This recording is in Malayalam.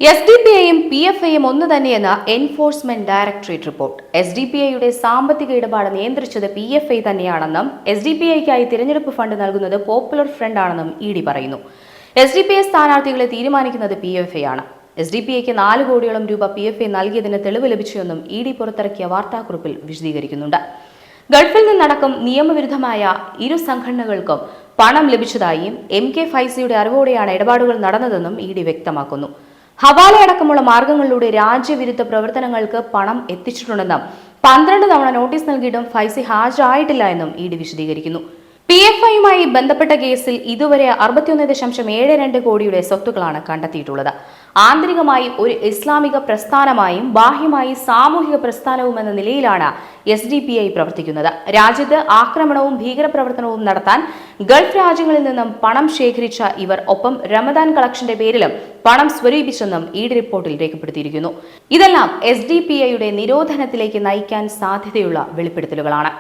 SDPIയും PFIയും ഒന്ന് തന്നെയെന്ന് എൻഫോഴ്സ്മെന്റ് ഡയറക്ടറേറ്റ് റിപ്പോർട്ട്. SDPIയുടെ സാമ്പത്തിക ഇടപാട് നിയന്ത്രിച്ചത് PFI തന്നെയാണെന്നും SDPIക്കായി തിരഞ്ഞെടുപ്പ് ഫണ്ട് നൽകുന്നത് പോപ്പുലർ ഫ്രണ്ട് ആണെന്നും ED പറയുന്നു. SDPI സ്ഥാനാർത്ഥികളെ തീരുമാനിക്കുന്നത് PFI ആണ്. SDPIക്ക് 4 കോടിയോളം രൂപ PFI നൽകിയതിന് തെളിവ് ലഭിച്ചുവെന്നും ED പുറത്തിറക്കിയ വാർത്താക്കുറിപ്പിൽ വിശദീകരിക്കുന്നുണ്ട്. ഗൾഫിൽ നിന്നടക്കം നിയമവിരുദ്ധമായ ഇരു സംഘടനകൾക്കും പണം ലഭിച്ചതായും MK ഫൈസിയുടെ അറിവോടെയാണ് ഇടപാടുകൾ നടന്നതെന്നും ED വ്യക്തമാക്കുന്നു. ഹവാലയടക്കമുള്ള മാർഗങ്ങളിലൂടെ രാജ്യവിരുദ്ധ പ്രവർത്തനങ്ങൾക്ക് പണം എത്തിച്ചിട്ടുണ്ടെന്നും 12 തവണ നോട്ടീസ് നൽകിയിട്ടും ഫൈസി ഹാജരായിട്ടില്ല എന്നും ED വിശദീകരിക്കുന്നു. PFIയുമായി ബന്ധപ്പെട്ട കേസിൽ ഇതുവരെ 61.72 കോടിയുടെ സ്വത്തുക്കളാണ് കണ്ടെത്തിയിട്ടുള്ളത്. ആന്തരികമായി ഒരു ഇസ്ലാമിക പ്രസ്ഥാനമായും ബാഹ്യമായി സാമൂഹിക പ്രസ്ഥാനവുമെന്ന നിലയിലാണ് SDPI പ്രവർത്തിക്കുന്നത്. രാജ്യത്ത് ആക്രമണവും ഭീകരപ്രവർത്തനവും നടത്താൻ ഗൾഫ് രാജ്യങ്ങളിൽ നിന്നും പണം ശേഖരിച്ച ഇവർ ഒപ്പം റമദാൻ കളക്ഷന്റെ പേരിലും പണം സ്വരൂപിച്ചെന്നും ED റിപ്പോർട്ടിൽ രേഖപ്പെടുത്തിയിരിക്കുന്നു. ഇതെല്ലാം SDPIയുടെ നിരോധനത്തിലേക്ക് നയിക്കാൻ സാധ്യതയുള്ള വെളിപ്പെടുത്തലുകളാണ്.